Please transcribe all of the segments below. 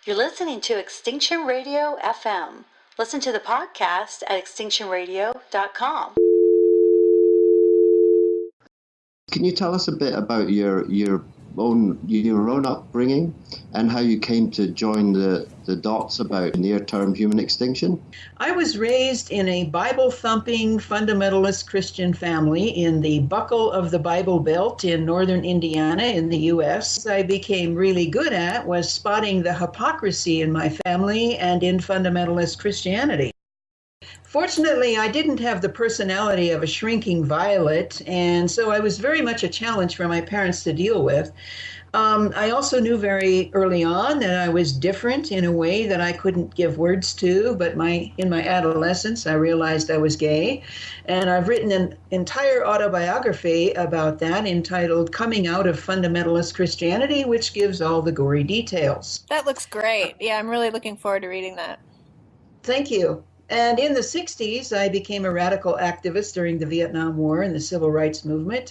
You're listening to Extinction Radio FM. Listen to the podcast at extinctionradio.com. Can you tell us a bit about your own upbringing and how you came to join the dots about near-term human extinction? I was raised in a Bible-thumping fundamentalist Christian family in the buckle of the Bible Belt in northern Indiana in the U.S. I became really good at was spotting the hypocrisy in my family and in fundamentalist Christianity. Fortunately, I didn't have the personality of a shrinking violet, and so I was very much a challenge for my parents to deal with. I also knew very early on that I was different in a way that I couldn't give words to, but in my adolescence, I realized I was gay, and I've written an entire autobiography about that entitled Coming Out of Fundamentalist Christianity, which gives all the gory details. That looks great. Yeah, I'm really looking forward to reading that. Thank you. And in the 60s, I became a radical activist during the Vietnam War and the Civil Rights Movement.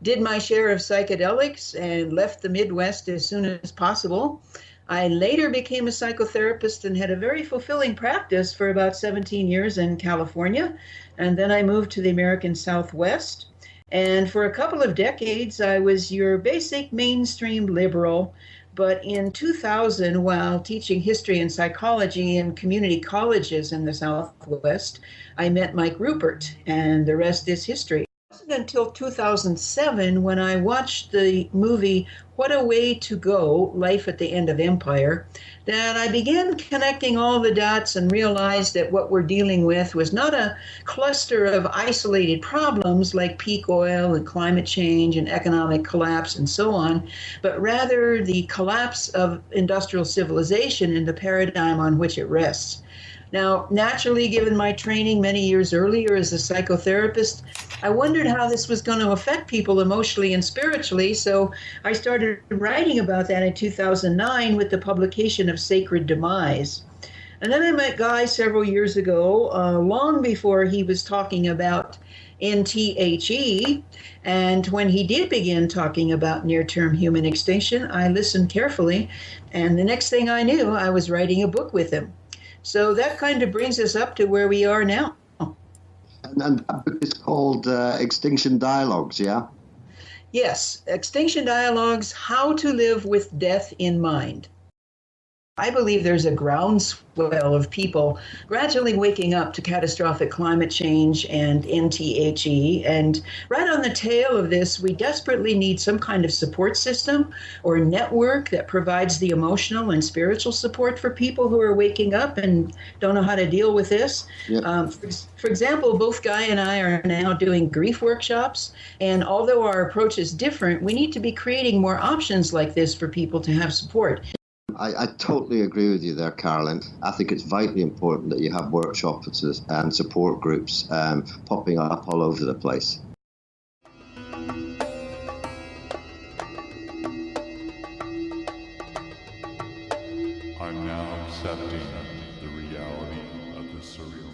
Did my share of psychedelics and left the Midwest as soon as possible. I later became a psychotherapist and had a very fulfilling practice for about 17 years in California. And then I moved to the American Southwest. And for a couple of decades, I was your basic mainstream liberal. But in 2000, while teaching history and psychology in community colleges in the Southwest, I met Mike Rupert, and the rest is history. It wasn't until 2007 when I watched the movie What a Way to Go, Life at the End of Empire, that I began connecting all the dots and realized that what we're dealing with was not a cluster of isolated problems like peak oil and climate change and economic collapse and so on, but rather the collapse of industrial civilization and the paradigm on which it rests. Now, naturally, given my training many years earlier as a psychotherapist, I wondered how this was going to affect people emotionally and spiritually, so I started writing about that in 2009 with the publication of Sacred Demise. And then I met Guy several years ago, long before he was talking about NTHE, and when he did begin talking about near-term human extinction, I listened carefully, and the next thing I knew, I was writing a book with him. So that kind of brings us up to where we are now. And that book is called Extinction Dialogues, yeah? Yes, Extinction Dialogues, How to Live with Death in Mind. I believe there's a groundswell of people gradually waking up to catastrophic climate change and NTHE. And right on the tail of this, we desperately need some kind of support system or network that provides the emotional and spiritual support for people who are waking up and don't know how to deal with this. Yep. For example, both Guy and I are now doing grief workshops. And although our approach is different, we need to be creating more options like this for people to have support. I totally agree with you there, Carolyn. I think it's vitally important that you have workshops and support groups popping up all over the place. I'm now accepting the reality of the surreal.